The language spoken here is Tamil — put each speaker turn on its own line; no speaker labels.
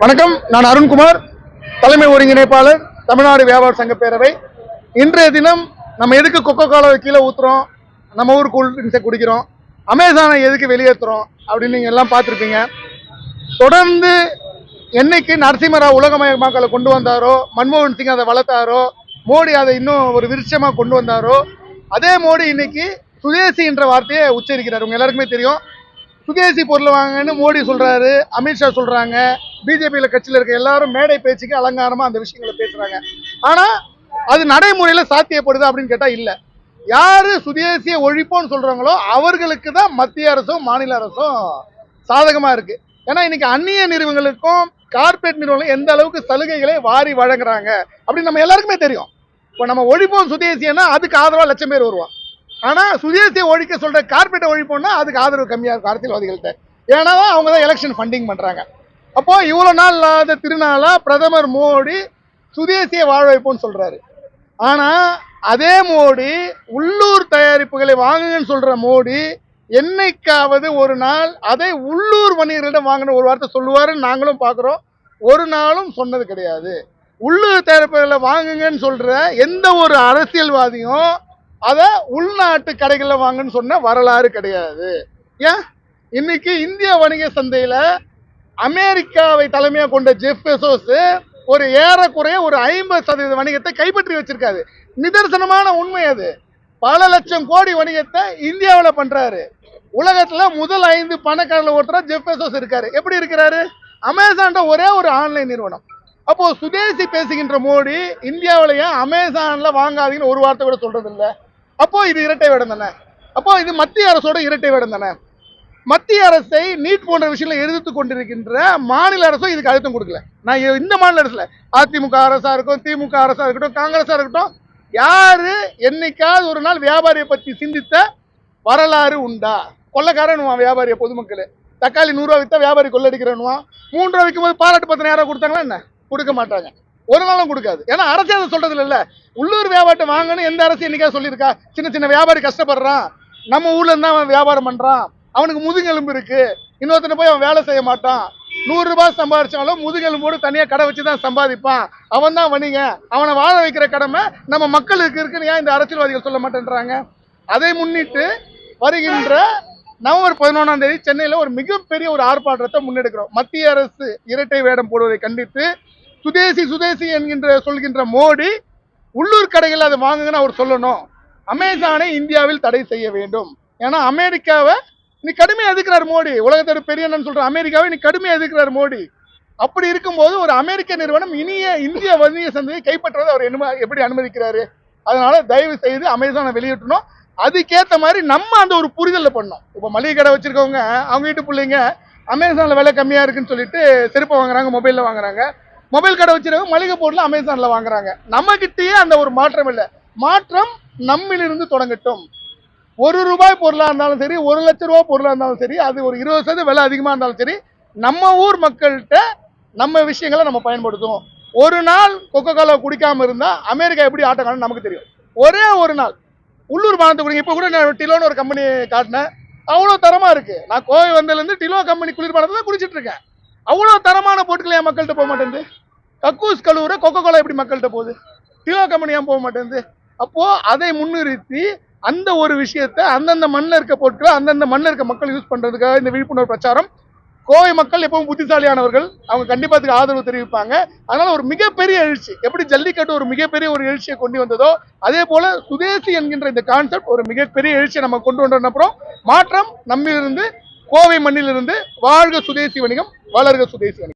வணக்கம். நான் அருண்குமார், தலைமை ஒருங்கிணைப்பாளர், தமிழ்நாடு வியாபார சங்க பேரவை. இன்றைய தினம் நம்ம எதுக்கு கொக்கோ கோலாவை கீழே ஊத்துறோம், நம்ம ஊர் கூல் ட்ரிங்க்ஸை குடிக்கிறோம், அமேசானை எதுக்கு வெளியேற்றுறோம் அப்படின்னு நீங்கள் எல்லாம் பார்த்துருப்பீங்க. தொடர்ந்து என்னைக்கு நரசிம்மராவ் உலகமயமாக்கலை கொண்டு வந்தாரோ, மன்மோகன் சிங் அதை வளர்த்தாரோ, மோடி அதை இன்னும் ஒரு விருட்சமாக கொண்டு வந்தாரோ, அதே மோடி இன்னைக்கு சுதேசி என்ற வார்த்தையை உச்சரிக்கிறார். உங்க எல்லாருக்குமே தெரியும். சுதேசி பொருள் வாங்கன்னு மோடி சொல்றாரு, அமித்ஷா சொல்றாங்க, பிஜேபியில கட்சியில் இருக்க எல்லாரும் மேடை பேச்சுக்கு அலங்காரமா அந்த விஷயங்களை பேசுறாங்க. ஆனா அது நடைமுறையில சாத்தியப்படுது அப்படின்னு கேட்டா இல்ல. யாரு சுதேசியை ஒழிப்போன்னு சொல்றாங்களோ அவர்களுக்கு தான் மத்திய அரசும் மாநில அரசும் சாதகமா இருக்கு. ஏன்னா இன்னைக்கு அந்நிய நிறுவனங்களுக்கும் கார்பரேட் நிறுவனங்களும் எந்த அளவுக்கு சலுகைகளை வாரி வழங்குறாங்க அப்படின்னு நம்ம எல்லாருக்குமே தெரியும். இப்போ நம்ம ஒழிப்போம் சுதேசியன்னா அதுக்கு ஆதரவா லட்சம் பேர் வருவான். ஆனா சுதேசியை ஒழிக்க சொல்ற கார்பரேட்டை ஒழிப்போம்னா அதுக்கு ஆதரவு கம்மியா இருக்கும் அரசியல்வாதிகள்கிட்ட. ஏன்னா அவங்க தான் எலெக்ஷன் ஃபண்டிங் பண்றாங்க. அப்போ இவ்வளவு நாள் இல்லாத திருநாளா பிரதமர் மோடி சுதேசியை வாழ வைப்போம்னு சொல்றாரு. ஆனா அதே மோடி உள்ளூர் தயாரிப்புகளை வாங்குங்கன்னு சொல்ற மோடி என்னைக்காவது ஒரு நாள் அதை உள்ளூர் வணிகர்களிடம் வாங்கின ஒரு வார்த்தை சொல்லுவாருன்னு நாங்களும் பாக்குறோம். ஒரு நாளும் சொன்னது கிடையாது. உள்ளூர் தயாரிப்புகளை வாங்குங்கன்னு சொல்ற எந்த ஒரு அரசியல்வாதியும் அதை உள்நாட்டு கடைகளில் வாங்கன்னு சொன்ன வரலாறு கிடையாது. ஏன் இன்னைக்கு இந்திய வணிக சந்தையில அமெரிக்காவை தலைமையாக கொண்ட ஜெஃப் பெசோஸ் ஒரு ஏறக்குறைய ஒரு 50% வணிகத்தை கைப்பற்றி வச்சிருக்காரு. நிதர்சனமான உண்மை அது. பல லட்சம் கோடி வணிகத்தை இந்தியாவில் பண்றாரு. உலகத்துல முதல் 5 பணக்காரர்கள் ஒருத்தர் ஜெஃப் பெசோஸ் இருக்காரு. எப்படி இருக்கிறாரு? அமேசான் ஒரே ஒரு ஆன்லைன் நிறுவனம். அப்போ சுதேசி பேசுகின்ற மோடி இந்தியாவில ஏன் அமேசான்ல வாங்காதீங்கன்னு ஒரு வார்த்தை கூட சொல்றது இல்லை? அப்போ இது இரட்டை வேடம் தானே? அப்போ இது மத்திய அரசோட இரட்டை வேடம் தானே? மத்திய அரசை நீட் போன்ற விஷயங்களை எதிர்த்து கொண்டிருக்கின்ற மாநில அரசும் இதுக்கு அழுத்தம் கொடுக்கல. நான் இந்த மாநில அரசுல அதிமுக அரசா இருக்கும், திமுக அரசா இருக்கட்டும், காங்கிரஸா இருக்கட்டும், யாரு என்னைக்காவது ஒரு நாள் வியாபாரியை பத்தி சிந்தித்த வரலாறு உண்டா? கொள்ளக்காரன் வியாபாரிய பொதுமக்கள் தக்காளி 100 ரூபா வித்தா வியாபாரி கொள்ளடிக்கிறனுவான். 3 ரூபா விற்கும் போது பாராட்டு பத்திரம் யாராவது கொடுத்தாங்களா? என்ன கொடுக்க மாட்டாங்க, ஒரு நாளும் கொடுக்காது. ஏன்னா அரசு அதை சொல்றது இல்ல. உள்ளூர் வியாபாரத்தை வாங்கன்னு எந்த அரசு என்னைக்காவது சொல்லியிருக்கா? சின்ன சின்ன வியாபாரி கஷ்டப்படுறான், நம்ம ஊர்ல இருந்தா அவன் வியாபாரம் பண்றான், அவனுக்கு முதுகெலும்பு இருக்கு, இன்னொருத்தனை போய் அவன் வேலை செய்ய மாட்டான், 100 ரூபாய் சம்பாதிச்சாலும் முதுகெலும்போடு தனியா கடை வச்சுதான் சம்பாதிப்பான், அவன் தான் வணிக, அவனை வாழ வைக்கிற கடமை நம்ம மக்களுக்கு இருக்குன்னு ஏன் இந்த அரசியல்வாதிகள் சொல்ல மாட்டேன்றாங்க? அதை முன்னிட்டு வருகின்ற நவம்பர் 11ஆம் தேதி சென்னையில ஒரு மிகப்பெரிய ஒரு ஆர்ப்பாட்டத்தை முன்னெடுக்கிறோம். மத்திய அரசு இரட்டை வேடம் போடுவதை கண்டித்து சுதேசி சுதேசி என்கின்ற சொல்கின்ற மோடி உள்ளூர் கடைகள் அதை வாங்குங்கன்னு அவர் சொல்லணும். அமேசானை இந்தியாவில் தடை செய்ய வேண்டும். ஏன்னா அமெரிக்காவை நீ கடுமையா எதிர்க்கிறார் மோடி. உலகத்தோட பெரிய சொல்ற அமெரிக்காவை நீ கடுமையா எதிர்க்கிறார் மோடி. அப்படி இருக்கும்போது ஒரு அமெரிக்க நிறுவனம் இனிய இந்திய வணிக சந்தையை கைப்பற்றுவதை அவர் எப்படி அனுமதிக்கிறாரு? அதனால தயவு செய்து அமேசானை வெளியிட்டணும். அதுக்கேற்ற மாதிரி நம்ம அந்த ஒரு புரிதலை பண்ணோம். இப்போ மளிகை கடை வச்சிருக்கவங்க அவங்க வீட்டு பிள்ளைங்க அமேசான்ல விலை கம்மியா இருக்குன்னு சொல்லிட்டு செருப்பை வாங்குறாங்க, மொபைல்ல வாங்குறாங்க. மொபைல் கடை வச்சிருக்கவங்க மளிகை பொருள் அமேசான்ல வாங்குறாங்க. நம்ம கிட்டேயே அந்த ஒரு மாற்றம் இல்லை. மாற்றம் நம்மிலிருந்து தொடங்கட்டும். 1 ரூபாய் பொருளா இருந்தாலும் சரி, 1 லட்சம் ரூபாய் பொருளா இருந்தாலும் சரி, அது ஒரு 20% விலை அதிகமா இருந்தாலும் சரி, நம்ம ஊர் மக்கள்கிட்ட நம்ம விஷயங்களை நம்ம பயன்படுத்துவோம். ஒரு நாள் கொக்கோ கோலா குடிக்காம இருந்தா அமெரிக்கா எப்படி ஆட்டம் காணும் நமக்கு தெரியும். ஒரே ஒரு நாள் உள்ளூர் பானத்தை குடிங்க. இப்போ கூட நான் டிலோன்னு ஒரு கம்பெனி காட்டினேன், அவ்வளோ தரமா இருக்கு. நான் கோவை வந்ததுலேருந்து டிலோ கம்பெனி குளிர்பானத்தை தான் குடிச்சிட்டு இருக்கேன். அவ்வளோ தரமான பொருட்கள் என் மக்கள்கிட்ட போக மாட்டேங்குது. கக்கூஸ் கழுவுற கொக்கோ கோலா எப்படி மக்கள்கிட்ட போகுது? டிலோ கம்பெனி ஏன் போக மாட்டேங்குது? அப்போ அதை முன்னிறுத்தி அந்த ஒரு விஷயத்தை அந்தந்த மண்ணில் இருக்க பொருட்களை அந்தந்த மண்ணில் இருக்க மக்கள் யூஸ் பண்றதுக்காக இந்த விழிப்புணர்வு பிரச்சாரம். கோவை மக்கள் எப்பவும் புத்திசாலியானவர்கள், அவங்க கண்டிப்பா அதுக்கு ஆதரவு தெரிவிப்பாங்க. அதனால ஒரு மிகப்பெரிய எழுச்சி, எப்படி ஜல்லிக்கட்டு ஒரு மிகப்பெரிய ஒரு எழுச்சியை கொண்டு வந்ததோ அதே போல சுதேசி என்கின்ற இந்த கான்செப்ட் ஒரு மிகப்பெரிய எழுச்சியை நம்ம கொண்டு வந்த அப்புறம் மாற்றம் நம்மிலிருந்து, கோவை மண்ணிலிருந்து. வாழ்க சுதேசி வணிகம், வளர்க சுதேசி வணிகம்.